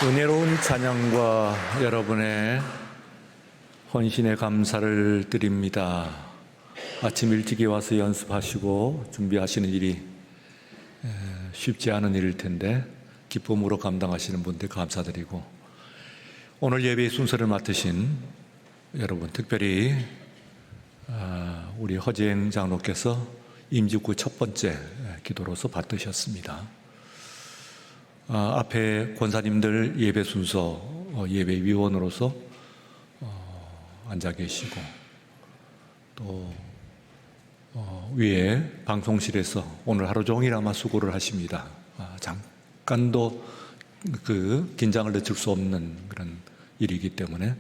은혜로운 찬양과 여러분의 헌신에 감사를 드립니다. 아침 일찍이 와서 연습하시고 준비하시는 일이 쉽지 않은 일일 텐데 기쁨으로 감당하시는 분들 감사드리고, 오늘 예배의 순서를 맡으신 여러분, 특별히 우리 허재행 장로께서 임직후 첫 번째 기도로서 받으셨습니다. 앞에 권사님들 예배 순서, 예배 위원으로서 앉아 계시고, 또 위에 방송실에서 오늘 하루 종일 아마 수고를 하십니다. 잠깐도 그 긴장을 늦출 수 없는 그런 일이기 때문에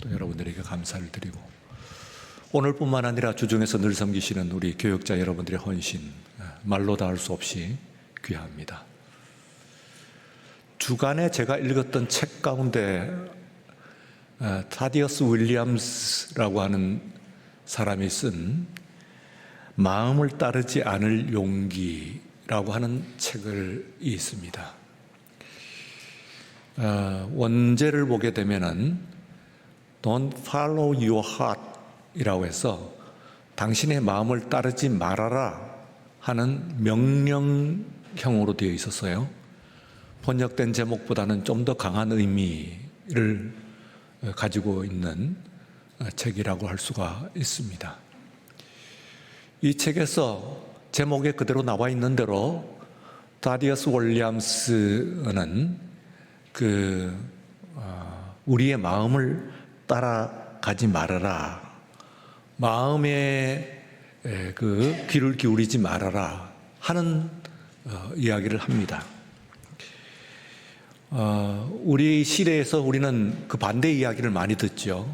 또 여러분들에게 감사를 드리고, 오늘뿐만 아니라 주중에서 늘 섬기시는 우리 교역자 여러분들의 헌신, 말로 다 할 수 없이 귀합니다. 주간에 제가 읽었던 책 가운데 타디어스 윌리엄스라고 하는 사람이 쓴 마음을 따르지 않을 용기라고 하는 책을 있습니다. 원제를 보게 되면은 Don't follow your heart 이라고 해서 당신의 마음을 따르지 말아라 하는 명령형으로 되어 있었어요. 번역된 제목보다는 좀 더 강한 의미를 가지고 있는 책이라고 할 수가 있습니다. 이 책에서 제목에 그대로 나와 있는 대로 타디어스 윌리엄스는 우리의 마음을 따라가지 말아라, 마음에 귀를 기울이지 말아라 하는 이야기를 합니다. 우리 시대에서 우리는 그 반대 이야기를 많이 듣죠.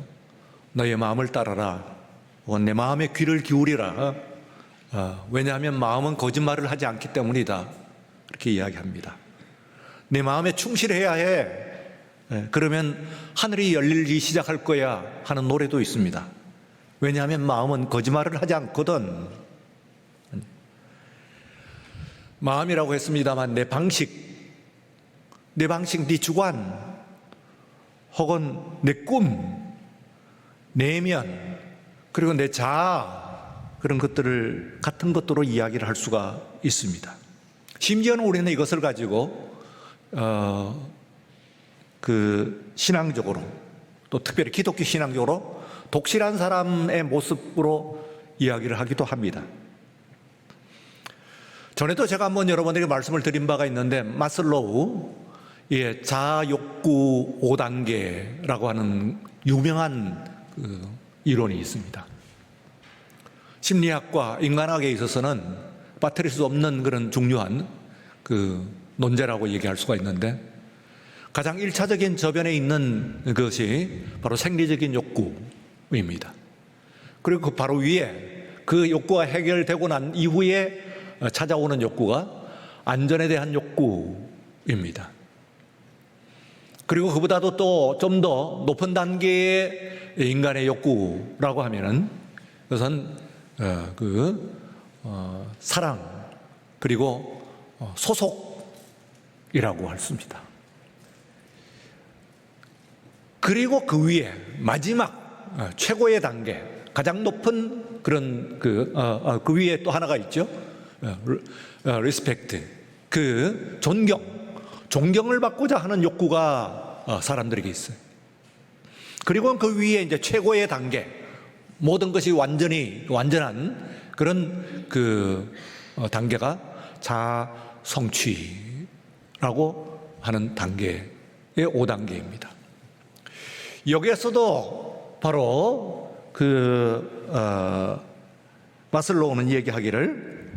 너의 마음을 따라라, 내 마음에 귀를 기울이라. 왜냐하면 마음은 거짓말을 하지 않기 때문이다, 그렇게 이야기합니다. 내 마음에 충실해야 해. 그러면 하늘이 열리기 시작할 거야 하는 노래도 있습니다. 왜냐하면 마음은 거짓말을 하지 않거든. 마음이라고 했습니다만 내 방식, 네 주관, 혹은 내 꿈, 내면, 그리고 내 자아, 그런 것들을 같은 것들로 이야기를 할 수가 있습니다. 심지어는 우리는 이것을 가지고 신앙적으로, 또 특별히 기독교 신앙적으로 독실한 사람의 모습으로 이야기를 하기도 합니다. 전에도 제가 한번 여러분에게 말씀을 드린 바가 있는데, 마슬로우 자아 욕구 5단계라고 하는 유명한 이론이 있습니다. 심리학과 인간학에 있어서는 빠뜨릴 수 없는 그런 중요한 논제라고 얘기할 수가 있는데, 가장 1차적인 저변에 있는 것이 바로 생리적인 욕구입니다. 그리고 바로 위에 그 욕구가 해결되고 난 이후에 찾아오는 욕구가 안전에 대한 욕구입니다. 그리고 그보다도 또 좀 더 높은 단계의 인간의 욕구라고 하면은 그것은 사랑, 그리고 소속이라고 할 수 있습니다. 그리고 그 위에 마지막 최고의 단계, 가장 높은 그런 그 위에 또 하나가 있죠. 리스펙트, 존경을 받고자 하는 욕구가 사람들에게 있어요. 그리고 그 위에 이제 최고의 단계, 모든 것이 완전한 그런 단계가 자아 성취라고 하는 단계의 5단계입니다. 여기에서도 바로 마슬로우는 얘기하기를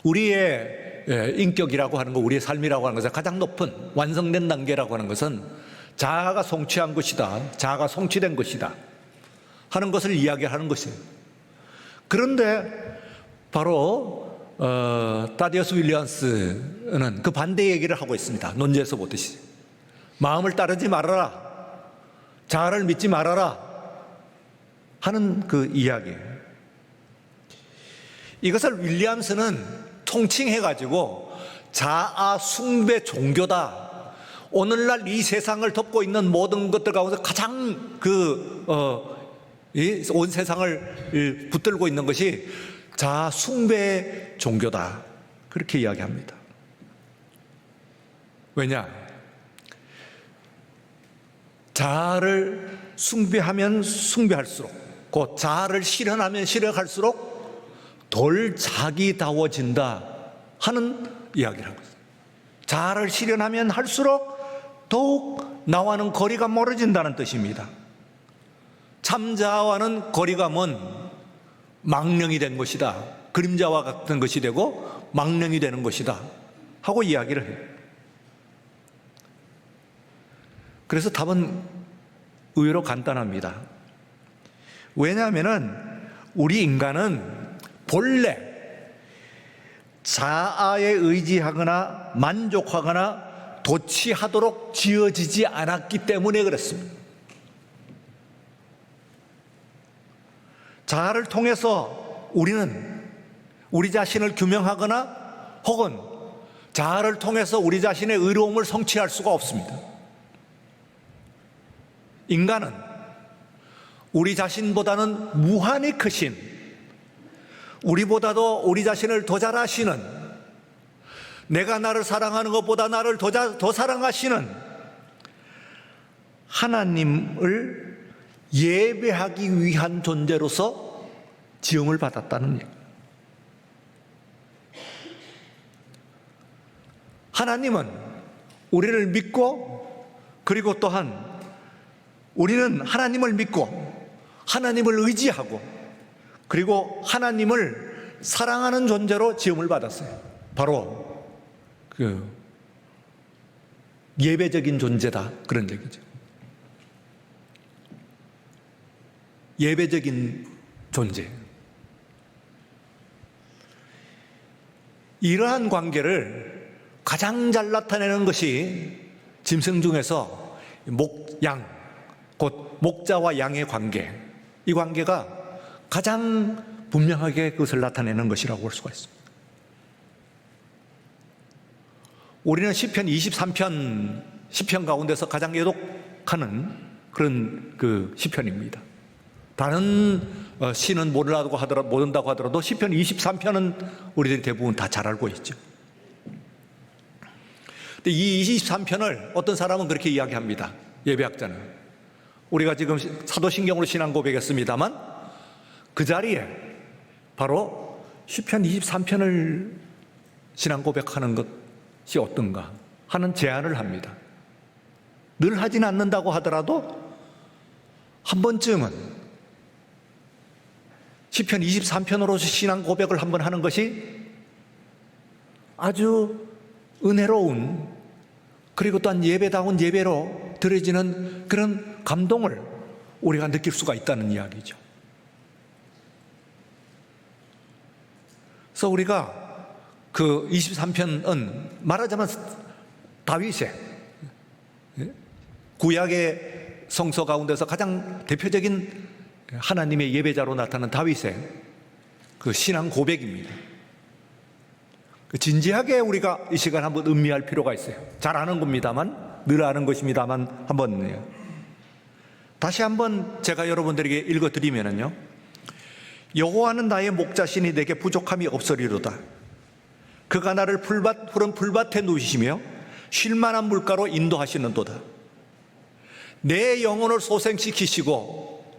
우리의 인격이라고 하는 것, 우리의 삶이라고 하는 것은 가장 높은 완성된 단계라고 하는 것은 자아가 성취한 것이다, 자아가 성취된 것이다 하는 것을 이야기하는 것이에요. 그런데 바로 타디어스 윌리엄스는 그 반대 얘기를 하고 있습니다. 논제에서 보듯이 마음을 따르지 말아라, 자아를 믿지 말아라 하는 그 이야기예요. 이것을 윌리엄스는 총칭해가지고 자아 숭배 종교다, 오늘날 이 세상을 덮고 있는 모든 것들 가운데 가장 온 세상을 붙들고 있는 것이 자아 숭배 종교다. 그렇게 이야기합니다. 왜냐? 자아를 숭배하면 숭배할수록, 곧 자아를 실현하면 실현할수록 덜 자기다워진다 하는 이야기를 하고 있어요. 자아를 실현하면 할수록 더욱 나와는 거리가 멀어진다는 뜻입니다. 참자아와는 거리가 먼 망령이 된 것이다. 그림자와 같은 것이 되고 망령이 되는 것이다 하고 이야기를 해요. 그래서 답은 의외로 간단합니다. 왜냐하면 우리 인간은 본래 자아에 의지하거나 만족하거나 도취하도록 지어지지 않았기 때문에 그렇습니다. 자아를 통해서 우리는 우리 자신을 규명하거나 혹은 자아를 통해서 우리 자신의 의로움을 성취할 수가 없습니다. 인간은 우리 자신보다는 무한히 크신, 우리보다도 우리 자신을 더 잘 아시는, 내가 나를 사랑하는 것보다 나를 더 사랑하시는 하나님을 예배하기 위한 존재로서 지음을 받았다는 얘기입니다. 하나님은 우리를 믿고, 그리고 또한 우리는 하나님을 믿고 하나님을 의지하고 그리고 하나님을 사랑하는 존재로 지음을 받았어요. 바로 그 예배적인 존재다, 그런 얘기죠. 예배적인 존재. 이러한 관계를 가장 잘 나타내는 것이 짐승 중에서 양, 곧 목자와 양의 관계, 이 관계가 가장 분명하게 그것을 나타내는 것이라고 볼 수가 있습니다. 우리는 시편 23편 시편 가운데서 가장 애독하는 그런 그 시편입니다. 다른 시는 모른다고 하더라도 시편 23편은 우리들이 대부분 다 잘 알고 있죠. 근데 이 23편을 어떤 사람은 그렇게 이야기합니다. 예배학자는. 우리가 지금 사도신경으로 신앙 고백했습니다만 그 자리에 바로 시편 23편을 신앙 고백하는 것이 어떤가 하는 제안을 합니다. 늘 하진 않는다고 하더라도 한 번쯤은 시편 23편으로 신앙 고백을 한번 하는 것이 아주 은혜로운, 그리고 또한 예배다운 예배로 드려지는 그런 감동을 우리가 느낄 수가 있다는 이야기죠. 그래서 우리가 그 23편은 말하자면 다윗의, 구약의 성서 가운데서 가장 대표적인 하나님의 예배자로 나타난 다윗의 그 신앙 고백입니다. 진지하게 우리가 이 시간 한번 음미할 필요가 있어요. 잘 아는 겁니다만, 늘 아는 것입니다만 한번 다시 한번 제가 여러분들에게 읽어드리면요, 여호와는 나의 목자시니 내게 부족함이 없으리로다. 그가 나를 푸른 풀밭에 누이시며 쉴만한 물가로 인도하시는도다. 내 영혼을 소생시키시고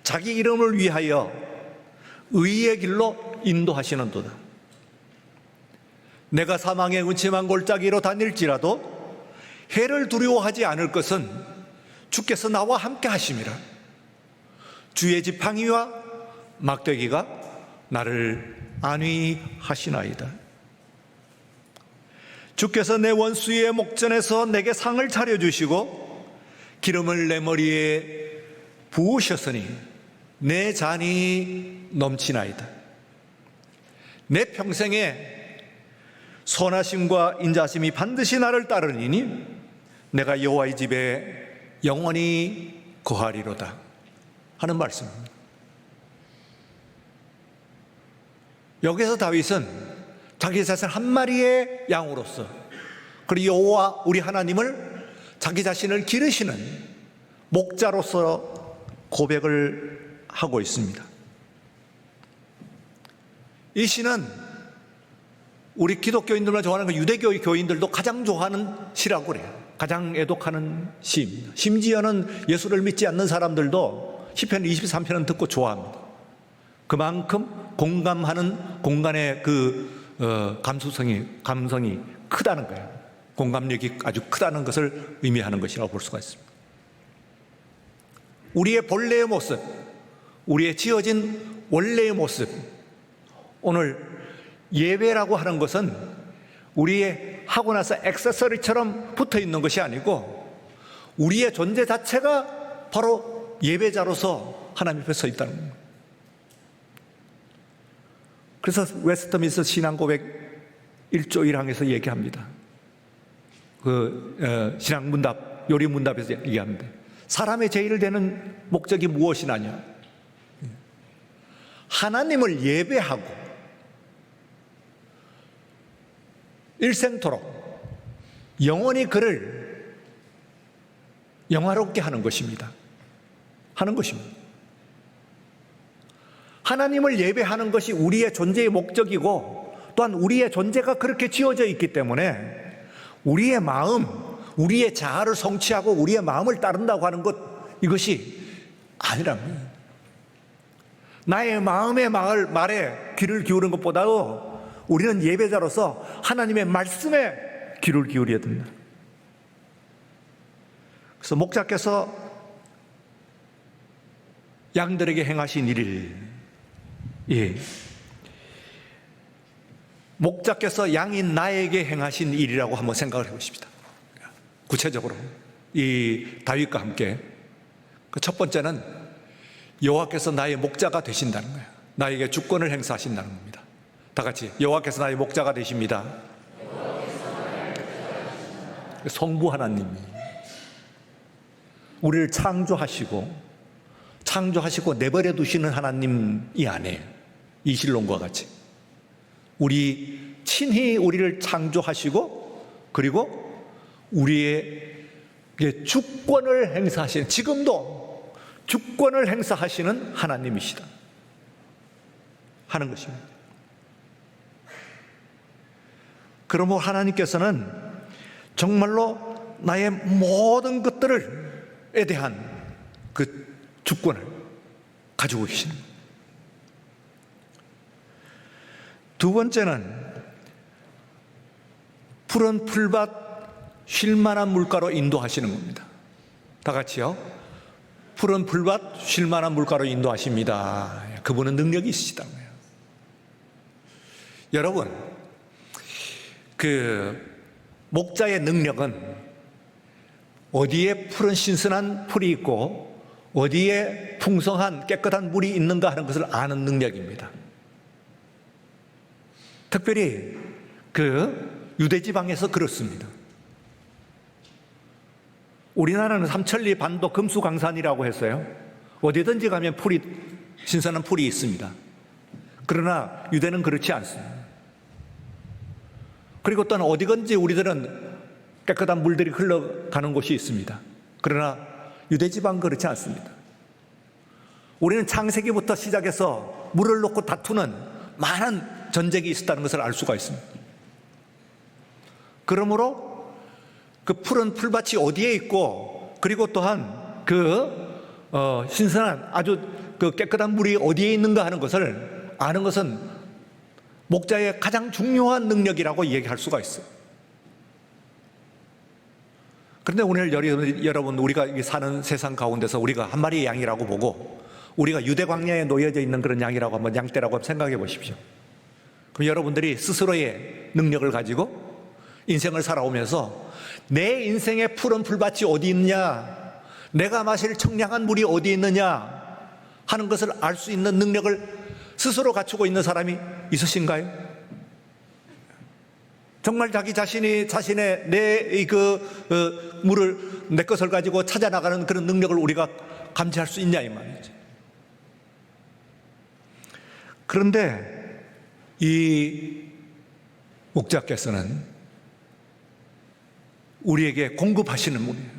자기 이름을 위하여 의의 길로 인도하시는도다. 내가 사망의 음침한 골짜기로 다닐지라도 해를 두려워하지 않을 것은 주께서 나와 함께 하심이라. 주의 지팡이와 막대기가 나를 안위하시나이다. 주께서 내 원수의 목전에서 내게 상을 차려주시고 기름을 내 머리에 부으셨으니 내 잔이 넘치나이다. 내 평생에 선하심과 인자심이 반드시 나를 따르리니 내가 여호와의 집에 영원히 거하리로다 하는 말씀입니다. 여기서 다윗은 자기 자신 한 마리의 양으로서, 그리고 여호와 우리 하나님을 자기 자신을 기르시는 목자로서 고백을 하고 있습니다. 이 시는 우리 기독교인들만 좋아하는 그 유대교 교인들도 가장 좋아하는 시라고 그래요. 가장 애독하는 시입니다. 심지어는 예수를 믿지 않는 사람들도 시편 23편은 듣고 좋아합니다. 그만큼 공감하는 공간의 감성이 크다는 거예요. 공감력이 아주 크다는 것을 의미하는 것이라고 볼 수가 있습니다. 우리의 본래의 모습, 우리의 지어진 원래의 모습, 오늘 예배라고 하는 것은 우리의 하고 나서 액세서리처럼 붙어 있는 것이 아니고 우리의 존재 자체가 바로 예배자로서 하나님 앞에 서 있다는 겁니다. 그래서 웨스트민스터 신앙고백 1조 1항에서 얘기합니다. 신앙문답, 요리문답에서 얘기합니다. 사람의 제일 되는 목적이 무엇이냐냐? 하나님을 예배하고 일생토록 영원히 그를 영화롭게 하는 것입니다. 하나님을 예배하는 것이 우리의 존재의 목적이고 또한 우리의 존재가 그렇게 지어져 있기 때문에 우리의 마음, 우리의 자아를 성취하고 우리의 마음을 따른다고 하는 것, 이것이 아니랍니다. 나의 마음의 말에 귀를 기울이는 것보다도 우리는 예배자로서 하나님의 말씀에 귀를 기울여야 됩니다. 그래서 목자께서 양들에게 행하신 일을, 목자께서 양인 나에게 행하신 일이라고 한번 생각을 해보십시다. 구체적으로 이 다윗과 함께 첫 번째는 여호와께서 나의 목자가 되신다는 거예요. 나에게 주권을 행사하신다는 겁니다. 다 같이 여호와께서 나의 목자가 되십니다. 성부 하나님이 우리를 창조하시고 내버려 두시는 하나님이 아니에요. 이실론과 같이 우리 친히 우리를 창조하시고 그리고 우리의 주권을 행사하시는, 지금도 주권을 행사하시는 하나님이시다 하는 것입니다. 그러므로 하나님께서는 정말로 나의 모든 것들에 대한 그 주권을 가지고 계십니다. 두 번째는 푸른 풀밭 쉴만한 물가로 인도하시는 겁니다. 다 같이요. 푸른 풀밭 쉴만한 물가로 인도하십니다. 그분은 능력이 있으시다는 거예요. 여러분, 목자의 능력은 어디에 푸른 신선한 풀이 있고 어디에 풍성한 깨끗한 물이 있는가 하는 것을 아는 능력입니다. 특별히 유대지방에서 그렇습니다. 우리나라는 삼천리 반도 금수강산이라고 했어요. 어디든지 가면 신선한 풀이 있습니다. 그러나 유대는 그렇지 않습니다. 그리고 또한 어디든지 우리들은 깨끗한 물들이 흘러가는 곳이 있습니다. 그러나 유대지방은 그렇지 않습니다. 우리는 창세기부터 시작해서 물을 놓고 다투는 많은 전쟁이 있었다는 것을 알 수가 있습니다. 그러므로 그 푸른 풀밭이 어디에 있고 그리고 또한 신선한 아주 깨끗한 물이 어디에 있는가 하는 것을 아는 것은 목자의 가장 중요한 능력이라고 얘기할 수가 있어요. 그런데 오늘 여러분, 우리가 사는 세상 가운데서 우리가 한 마리의 양이라고 보고 우리가 유대 광야에 놓여져 있는 그런 양이라고 한번 양떼라고 생각해 보십시오. 그럼 여러분들이 스스로의 능력을 가지고 인생을 살아오면서 내 인생의 푸른 풀밭이 어디 있느냐, 내가 마실 청량한 물이 어디 있느냐 하는 것을 알 수 있는 능력을 스스로 갖추고 있는 사람이 있으신가요? 정말 자기 자신이 자신의 물을 내 것을 가지고 찾아 나가는 그런 능력을 우리가 감지할 수 있냐 이 말이죠. 그런데 이 목자께서는 우리에게 공급하시는 분이에요.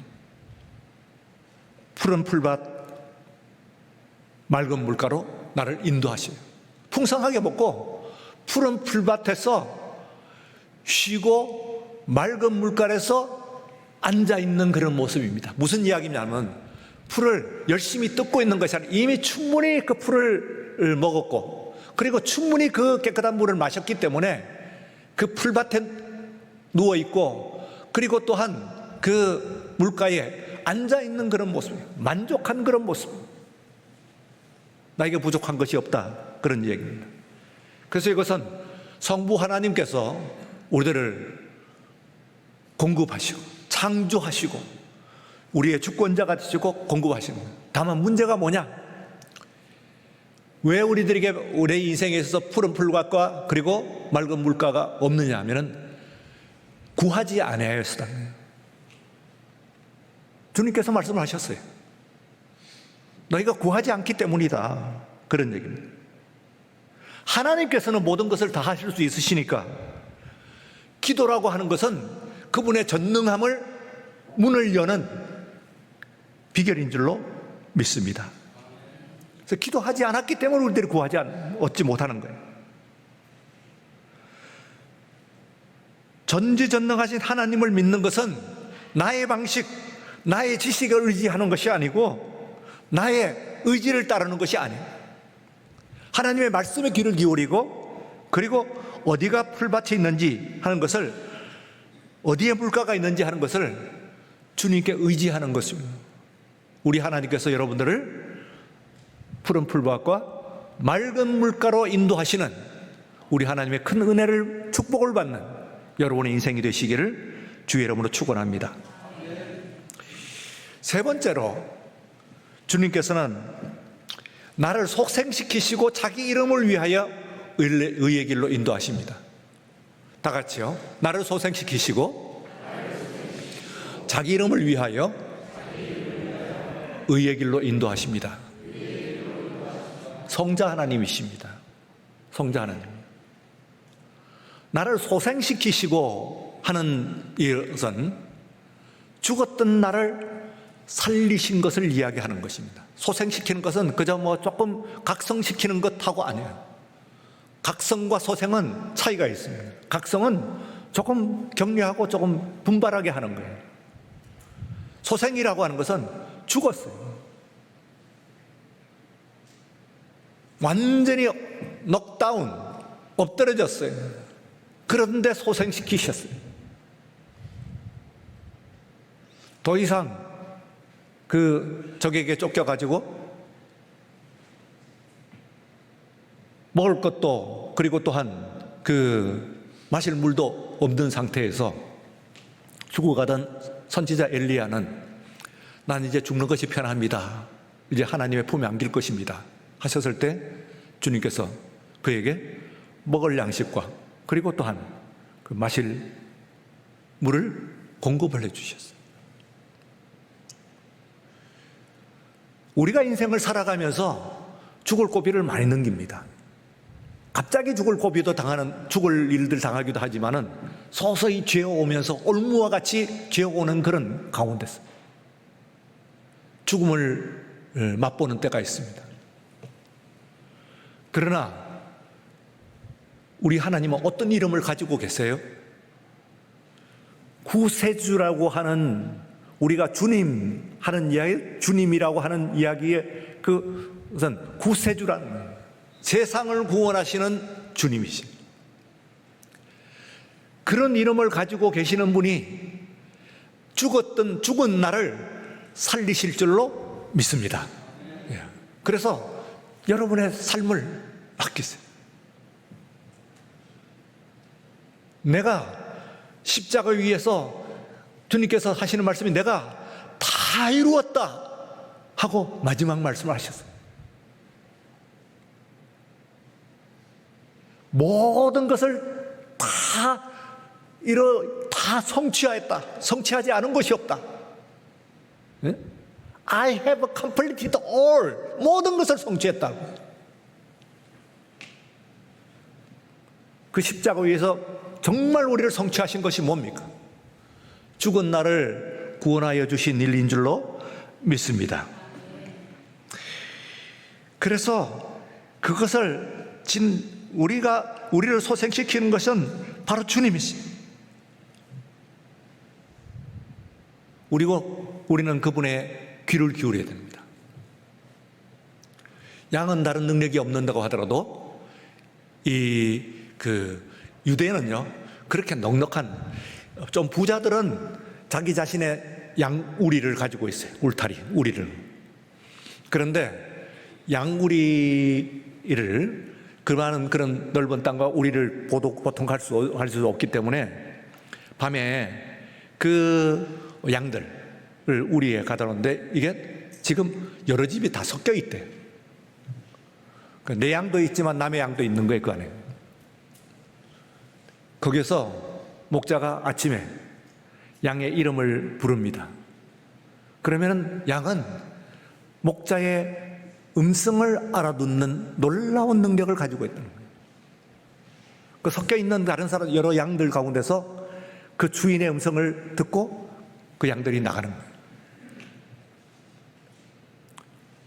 푸른 풀밭, 맑은 물가로 나를 인도하셔요. 풍성하게 먹고 푸른 풀밭에서 쉬고 맑은 물가에서 앉아있는 그런 모습입니다. 무슨 이야기냐면 풀을 열심히 뜯고 있는 것이 아니라 이미 충분히 그 풀을 먹었고, 그리고 충분히 그 깨끗한 물을 마셨기 때문에 그 풀밭에 누워있고, 그리고 또한 그 물가에 앉아있는 그런 모습이에요. 만족한 그런 모습. 나에게 부족한 것이 없다, 그런 얘기입니다. 그래서 이것은 성부 하나님께서 우리들을 공급하시고 창조하시고 우리의 주권자가 되시고 공급하시는 거예요. 다만 문제가 뭐냐? 왜 우리들에게 우리 인생에 있어서 푸른 풀밭과 그리고 맑은 물가가 없느냐 하면은 구하지 않아야 했다. 주님께서 말씀을 하셨어요. 너희가 구하지 않기 때문이다, 그런 얘기입니다. 하나님께서는 모든 것을 다 하실 수 있으시니까 기도라고 하는 것은 그분의 전능함을 문을 여는 비결인 줄로 믿습니다. 그래서 기도하지 않았기 때문에 우리들이 얻지 못하는 거예요. 전지전능하신 하나님을 믿는 것은 나의 방식, 나의 지식을 의지하는 것이 아니고 나의 의지를 따르는 것이 아니에요. 하나님의 말씀에 귀를 기울이고, 그리고 어디가 풀밭이 있는지 하는 것을, 어디에 물가가 있는지 하는 것을 주님께 의지하는 것입니다. 우리 하나님께서 여러분들을 푸른 풀밭과 맑은 물가로 인도하시는 우리 하나님의 큰 은혜를, 축복을 받는 여러분의 인생이 되시기를 주의 이름으로 축원합니다. 세 번째로 주님께서는 나를 속생시키시고 자기 이름을 위하여 의의 길로 인도하십니다. 다 같이요. 나를 속생시키시고 자기 이름을 위하여 의의 길로 인도하십니다. 성자 하나님이십니다. 성자 하나님. 나를 소생시키시고 하는 이것은 죽었던 나를 살리신 것을 이야기하는 것입니다. 소생시키는 것은 그저 조금 각성시키는 것하고 아니에요. 각성과 소생은 차이가 있습니다. 각성은 조금 격려하고 조금 분발하게 하는 거예요. 소생이라고 하는 것은 죽었어요. 완전히 넉다운, 엎드려졌어요. 그런데 소생시키셨어요. 더 이상 적에게 쫓겨가지고 먹을 것도, 그리고 또한 마실 물도 없는 상태에서 죽어가던 선지자 엘리야는 난 이제 죽는 것이 편합니다. 이제 하나님의 품에 안길 것입니다 하셨을 때 주님께서 그에게 먹을 양식과 그리고 또한 마실 물을 공급을 해주셨어요. 우리가 인생을 살아가면서 죽을 고비를 많이 넘깁니다. 갑자기 죽을 고비도 죽을 일들 당하기도 하지만은 서서히 죄어오면서 올무와 같이 죄어오는 그런 가운데서 죽음을 맛보는 때가 있습니다. 그러나 우리 하나님은 어떤 이름을 가지고 계세요? 구세주라고 하는, 우리가 주님 하는 이야기, 주님이라고 하는 이야기에 그것은 구세주라는 거예요. 세상을 구원하시는 주님이십니다. 그런 이름을 가지고 계시는 분이 죽은 나를 살리실 줄로 믿습니다. 그래서 여러분의 삶을 맡기세요. 내가 십자가 위에서 주님께서 하시는 말씀이 내가 다 이루었다 하고 마지막 말씀을 하셨어요. 모든 것을 다 성취하였다. 성취하지 않은 것이 없다. I have completed all. 모든 것을 성취했다고. 그 십자가 위에서 정말 우리를 성취하신 것이 뭡니까? 죽은 나를 구원하여 주신 일인 줄로 믿습니다. 그래서 그것을 우리를 소생시키는 것은 바로 주님이십니다. 우리는 그분의 귀를 기울여야 됩니다. 양은 다른 능력이 없는다고 하더라도 유대는요, 그렇게 넉넉한, 좀 부자들은 자기 자신의 양 우리를 가지고 있어요. 울타리, 우리를. 그런데 양 우리를, 그런 넓은 땅과 우리를 보통 갈 수 없기 때문에 밤에 그 양들을 우리에 가다 놓는데, 이게 지금 여러 집이 다 섞여 있대. 내 양도 있지만 남의 양도 있는 거예요, 그 안에. 거기서 목자가 아침에 양의 이름을 부릅니다. 그러면 양은 목자의 음성을 알아듣는 놀라운 능력을 가지고 있다는 거예요. 그 섞여 있는 다른 여러 양들 가운데서 그 주인의 음성을 듣고 그 양들이 나가는 거예요.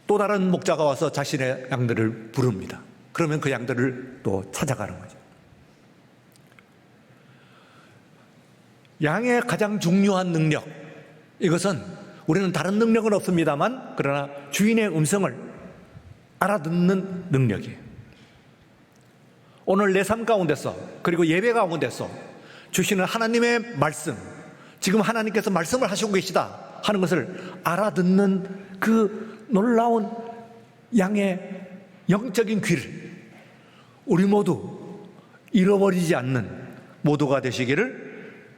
또 다른 목자가 와서 자신의 양들을 부릅니다. 그러면 그 양들을 또 찾아가는 거죠. 양의 가장 중요한 능력, 이것은 우리는 다른 능력은 없습니다만, 그러나 주인의 음성을 알아듣는 능력이에요. 오늘 내 삶 가운데서, 그리고 예배 가운데서 주시는 하나님의 말씀, 지금 하나님께서 말씀을 하시고 계시다 하는 것을 알아듣는 그 놀라운 양의 영적인 귀를 우리 모두 잃어버리지 않는 모두가 되시기를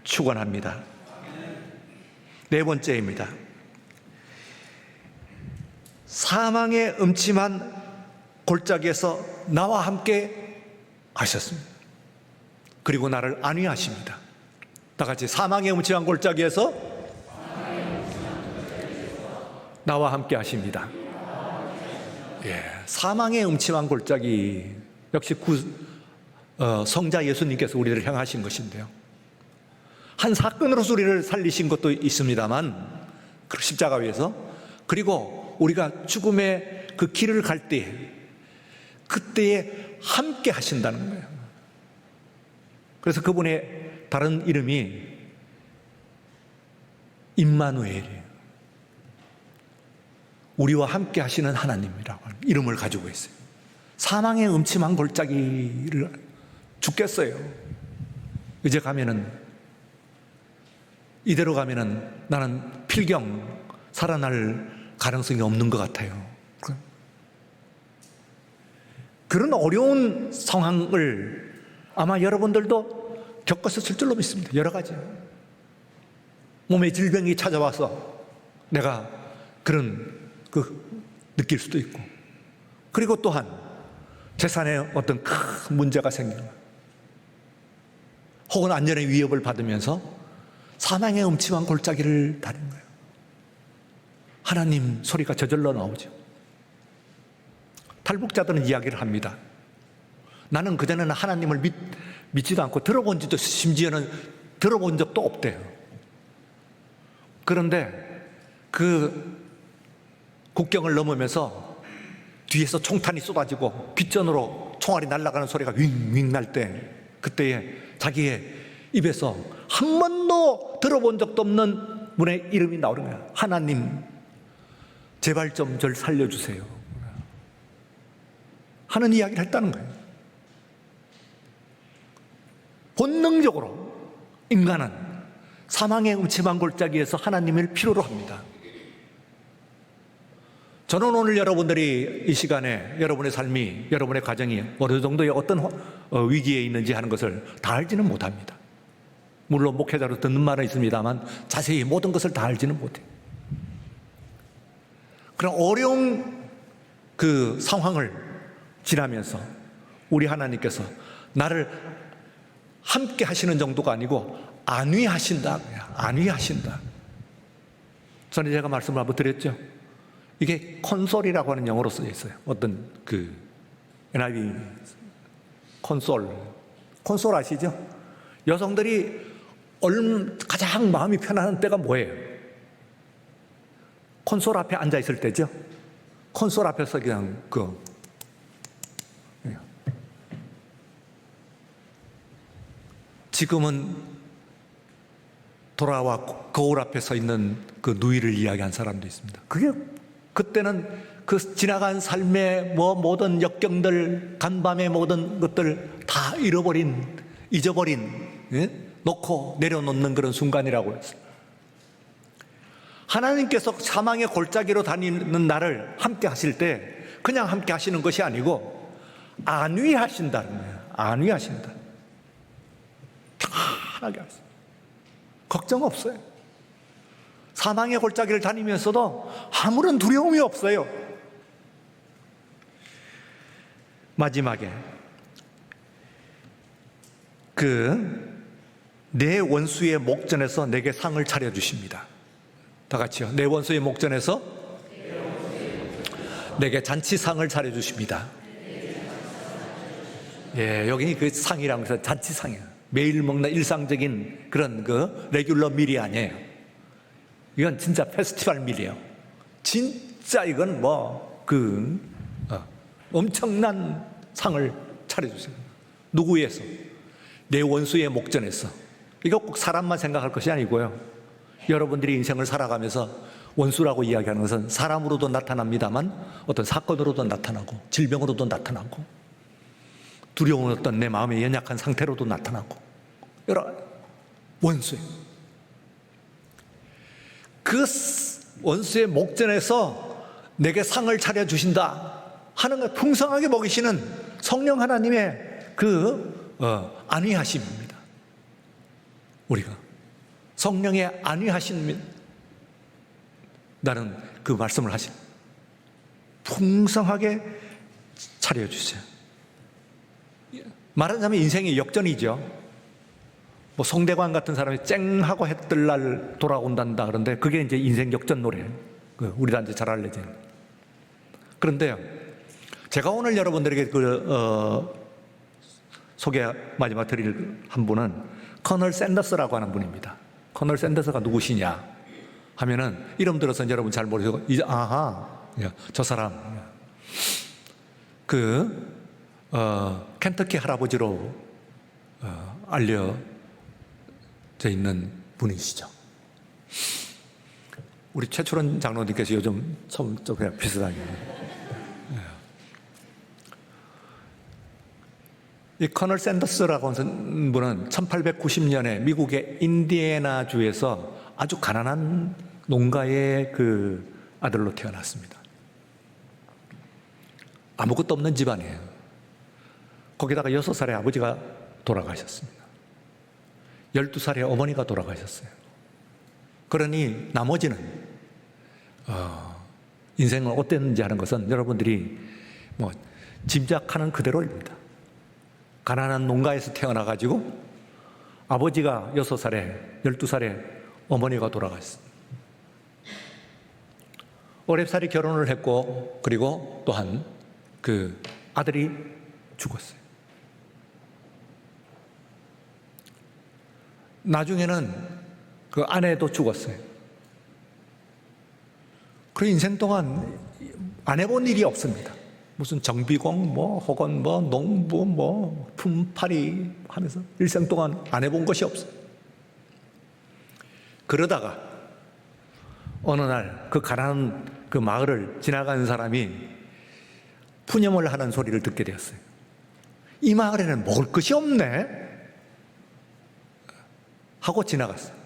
축원합니다. 네 번째입니다. 사망의 음침한 골짜기에서 나와 함께 하셨습니다. 그리고 나를 안위하십니다. 다 같이, 사망의 음침한 골짜기에서 나와 함께 하십니다. 예, 사망의 음침한 골짜기, 역시 성자 예수님께서 우리를 향하신 것인데요, 한 사건으로서 우리를 살리신 것도 있습니다만, 그 십자가 위에서, 그리고 우리가 죽음의 그 길을 갈 때에, 그때에 함께 하신다는 거예요. 그래서 그분의 다른 이름이 임마누엘이에요. 우리와 함께 하시는 하나님이라고 하는 이름을 가지고 있어요. 사망의 음침한 골짜기를 죽겠어요. 이대로 가면은 나는 필경 살아날 가능성이 없는 것 같아요. 그런 어려운 상황을 아마 여러분들도 겪었을 줄로 믿습니다. 여러 가지. 몸에 질병이 찾아와서 내가 느낄 수도 있고, 그리고 또한 재산에 어떤 큰 문제가 생기는 거예요. 혹은 안전의 위협을 받으면서 사망의 음침한 골짜기를 다니는 거예요. 하나님 소리가 저절로 나오죠. 탈북자들은 이야기를 합니다. 나는 그전에는 하나님을 믿지도 않고 심지어는 들어본 적도 없대요. 그런데 그 국경을 넘으면서 뒤에서 총탄이 쏟아지고 귓전으로 총알이 날아가는 소리가 윙윙 날 때, 그때에 자기의 입에서 한 번도 들어본 적도 없는 분의 이름이 나오는 거야. 하나님, 제발 좀 절 살려주세요 하는 이야기를 했다는 거예요. 본능적으로 인간은 사망의 음침한 골짜기에서 하나님을 필요로 합니다. 저는 오늘 여러분들이 이 시간에 여러분의 삶이, 여러분의 가정이 어느 정도의 어떤 위기에 있는지 하는 것을 다 알지는 못합니다. 물론 목회자로 듣는 말은 있습니다만 자세히 모든 것을 다 알지는 못해요. 그런 어려운 그 상황을 지나면서 우리 하나님께서 나를 함께 하시는 정도가 아니고 안위하신다. 안위하신다. 전에 제가 말씀을 한번 드렸죠. 이게 콘솔이라고 하는 영어로 쓰여 있어요. 어떤 NIV 콘솔 아시죠? 여성들이 가장 마음이 편안한 때가 뭐예요? 콘솔 앞에 앉아 있을 때죠. 콘솔 앞에서 그냥 지금은 돌아와 거울 앞에 서 있는 그 누이를 이야기한 사람도 있습니다. 그때는 그 지나간 삶의 모든 역경들, 간밤의 모든 것들 다 잊어버린, 놓고 내려놓는 그런 순간이라고 했어요. 하나님께서 사망의 골짜기로 다니는 나를 함께 하실 때 그냥 함께 하시는 것이 아니고 안위하신다는 거예요. 안위하신다. 편하게 하세요. 걱정 없어요. 사망의 골짜기를 다니면서도 아무런 두려움이 없어요. 마지막에 내 원수의 목전에서 내게 상을 차려주십니다. 다 같이요. 내 원수의 목전에서 내게 잔치상을 차려주십니다. 예, 여기 그 상이라고 해서 잔치상이에요. 매일 먹는 일상적인 그런 레귤러 밀이 아니에요. 이건 진짜 페스티벌 밀이에요. 진짜 이건 엄청난 상을 차려주세요. 누구 위해서? 내 원수의 목전에서. 이거 꼭 사람만 생각할 것이 아니고요. 여러분들이 인생을 살아가면서 원수라고 이야기하는 것은 사람으로도 나타납니다만 어떤 사건으로도 나타나고 질병으로도 나타나고 두려운 어떤 내 마음의 연약한 상태로도 나타나고 여러 원수예요. 그 원수의 목전에서 내게 상을 차려주신다 하는 것, 풍성하게 먹이시는 성령 하나님의 안위하심입니다. 우리가 성령의 안위하심이라는 그 말씀을 하신 풍성하게 차려주세요. 말하자면 인생의 역전이죠. 송대관 같은 사람이 쨍하고 해 뜰 날 돌아온단다 그런데 그게 이제 인생 역전 노래예요. 우리 단지 잘 알려진. 그런데요, 제가 오늘 여러분들에게 소개 마지막 드릴 한 분은 커널 샌더스라고 하는 분입니다. 커널 샌더스가 누구시냐 하면은 이름 들어서 여러분 잘 모르시고 이제 저 사람 켄터키 할아버지로 알려져 있는 분이시죠. 우리 최철원 장로님께서 요즘 좀 그냥 비슷하게. 이 커널 샌더스라고 하는 분은 1890년에 미국의 인디애나주에서 아주 가난한 농가의 아들로 태어났습니다. 아무것도 없는 집안이에요. 거기다가 6살에 아버지가 돌아가셨습니다. 12살에 어머니가 돌아가셨어요. 그러니 나머지는 인생은 어땠는지 하는 것은 여러분들이 짐작하는 그대로입니다. 가난한 농가에서 태어나가지고 아버지가 6살에 12살에 어머니가 돌아가셨어요. 어렵사리 결혼을 했고 그리고 또한 아들이 죽었어요. 나중에는 아내도 죽었어요. 그 인생 동안 안 해본 일이 없습니다. 무슨 정비공 혹은 농부 품팔이 하면서 일생 동안 안 해본 것이 없어요. 그러다가 어느 날 가난한 마을을 지나가는 사람이 푸념을 하는 소리를 듣게 되었어요. 이 마을에는 먹을 것이 없네 하고 지나갔어요.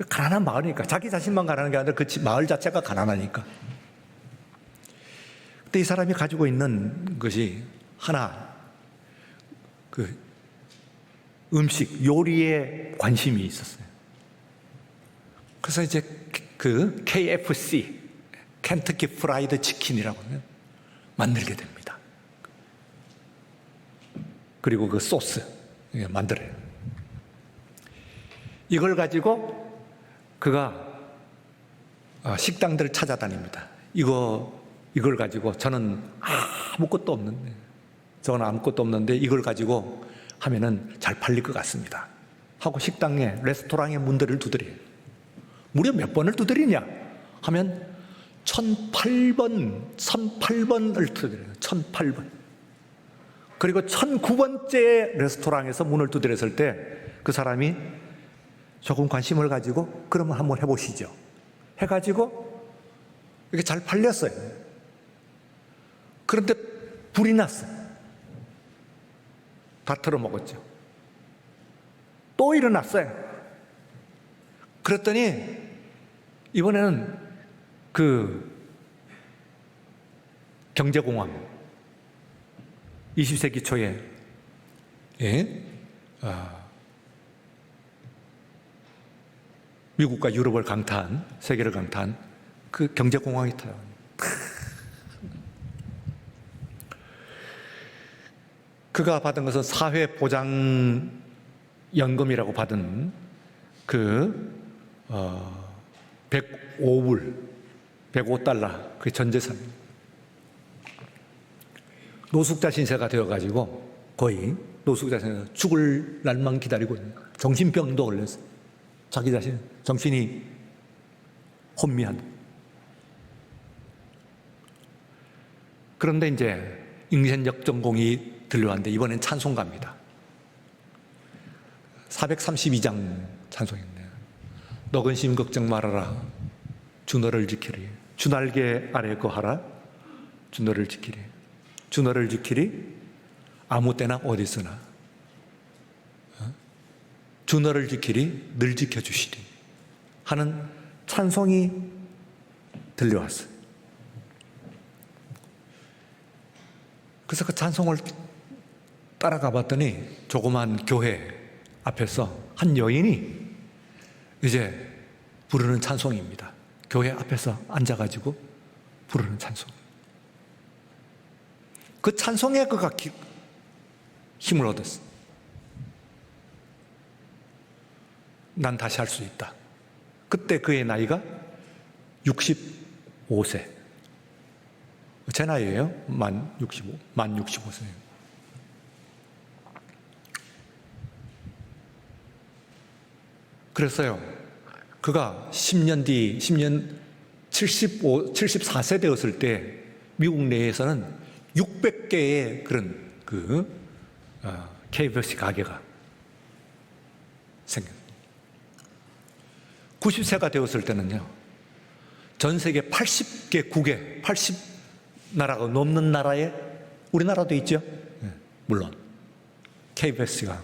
가난한 마을이니까 자기 자신만 가난한 게 아니라 마을 자체가 가난하니까. 그때 이 사람이 가지고 있는 것이 하나 음식 요리에 관심이 있었어요. 그래서 이제 KFC 켄터키 프라이드 치킨이라고 만들게 됩니다. 그리고 소스 만들어요. 이걸 가지고 그가 식당들을 찾아다닙니다. 이걸 가지고 저는 아무것도 없는데 이걸 가지고 하면은 잘 팔릴 것 같습니다 하고 식당에, 레스토랑에 문들을 두드려요. 무려 몇 번을 두드리냐 하면 1008번을 두드려요. 1008번. 그리고 1009번째 레스토랑에서 문을 두드렸을 때 그 사람이 조금 관심을 가지고 그러면 한번 해보시죠. 해가지고 이렇게 잘 팔렸어요. 그런데 불이 났어요. 다 털어먹었죠. 또 일어났어요. 그랬더니 이번에는 그 경제공황 20세기 초에 미국과 유럽을 강타한, 세계를 강타한 그 경제공황이 터요. 그가 받은 것은 사회보장연금이라고 받은 그 105불, 105달러, 그게 전 재산입니다. 노숙자 신세가 되어가지고 거의 노숙자 신세가 죽을 날만 기다리고 있는 거예요. 정신병도 걸렸어요. 자기 자신 정신이 혼미한. 그런데 이제 인생역전공이 들려왔는데 이번엔 찬송가입니다. 432장 찬송인데 너 근심 걱정 말아라 주 너를 지키리 주 날개 아래 거하라 주 너를 지키리 주 너를 지키리 아무 때나 어디서나 주 너를 지키리 늘 지켜주시리 하는 찬송이 들려왔어요. 그래서 그 찬송을 따라가 봤더니 조그만 교회 앞에서 한 여인이 이제 부르는 찬송입니다. 교회 앞에서 앉아가지고 부르는 찬송. 그 찬송에 그가 힘을 얻었어. 난 다시 할 수 있다. 그때 그의 나이가 65세. 제 나이예요. 만 65세예요. 그랬어요. 그가 10년 뒤, 74세 되었을 때 미국 내에서는 600개의 그런 KFC 가게가 생겼어요. 90세가 되었을 때는요, 전 세계 80개국에 80나라가 넘는 나라에 우리나라도 있죠. 물론 KBS가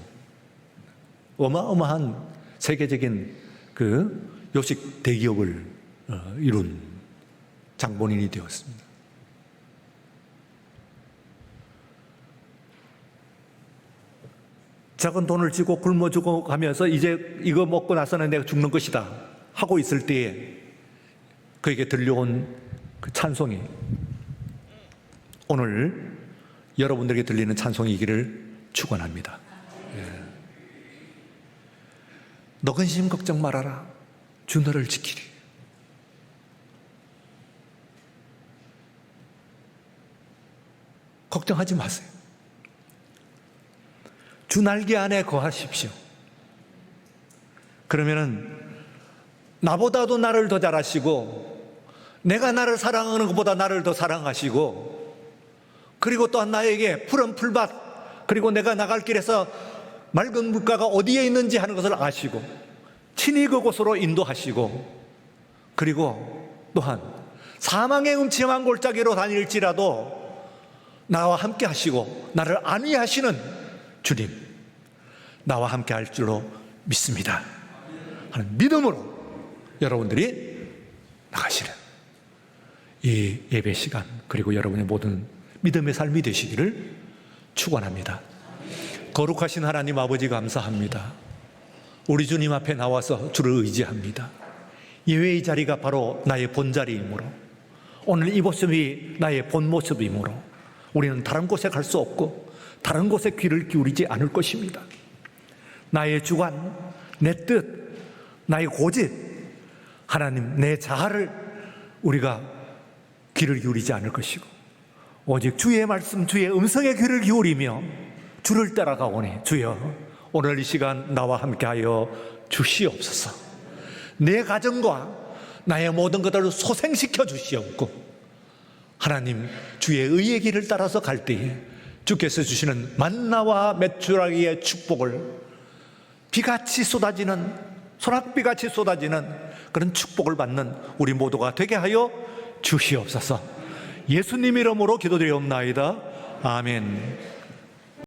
어마어마한 세계적인 그 요식 대기업을 이룬 장본인이 되었습니다. 작은 돈을 쥐고 굶어 죽어 가면서 이제 이거 먹고 나서는 내가 죽는 것이다 하고 있을 때에 그에게 들려온 그 찬송이 오늘 여러분들에게 들리는 찬송이기를 축원합니다. 너 근심 걱정 말아라 주 너를 지키리. 걱정하지 마세요. 주 날개 안에 거하십시오. 그러면은 나보다도 나를 더 잘하시고 내가 나를 사랑하는 것보다 나를 더 사랑하시고 그리고 또한 나에게 푸른 풀밭 그리고 내가 나갈 길에서 맑은 물가가 어디에 있는지 하는 것을 아시고 친히 그곳으로 인도하시고 그리고 또한 사망의 음침한 골짜기로 다닐지라도 나와 함께 하시고 나를 안위하시는 주님 나와 함께 할 줄로 믿습니다 하는 믿음으로 여러분들이 나가시는 이 예배 시간 그리고 여러분의 모든 믿음의 삶이 되시기를 축원합니다. 거룩하신 하나님 아버지 감사합니다. 우리 주님 앞에 나와서 주를 의지합니다. 예배의 자리가 바로 나의 본자리이므로 오늘 이 모습이 나의 본 모습이므로 우리는 다른 곳에 갈 수 없고 다른 곳에 귀를 기울이지 않을 것입니다. 나의 주관, 내 뜻, 나의 고집, 하나님 내 자아를 우리가 귀를 기울이지 않을 것이고 오직 주의 말씀, 주의 음성에 귀를 기울이며 주를 따라가오니 주여 오늘 이 시간 나와 함께하여 주시옵소서. 내 가정과 나의 모든 것들을 소생시켜 주시옵고, 하나님 주의 의의 길을 따라서 갈 때에 주께서 주시는 만나와 메추라기의 축복을 비같이 쏟아지는, 소낙비같이 쏟아지는 그런 축복을 받는 우리 모두가 되게 하여 주시옵소서. 예수님 이름으로 기도드리옵나이다. 아멘.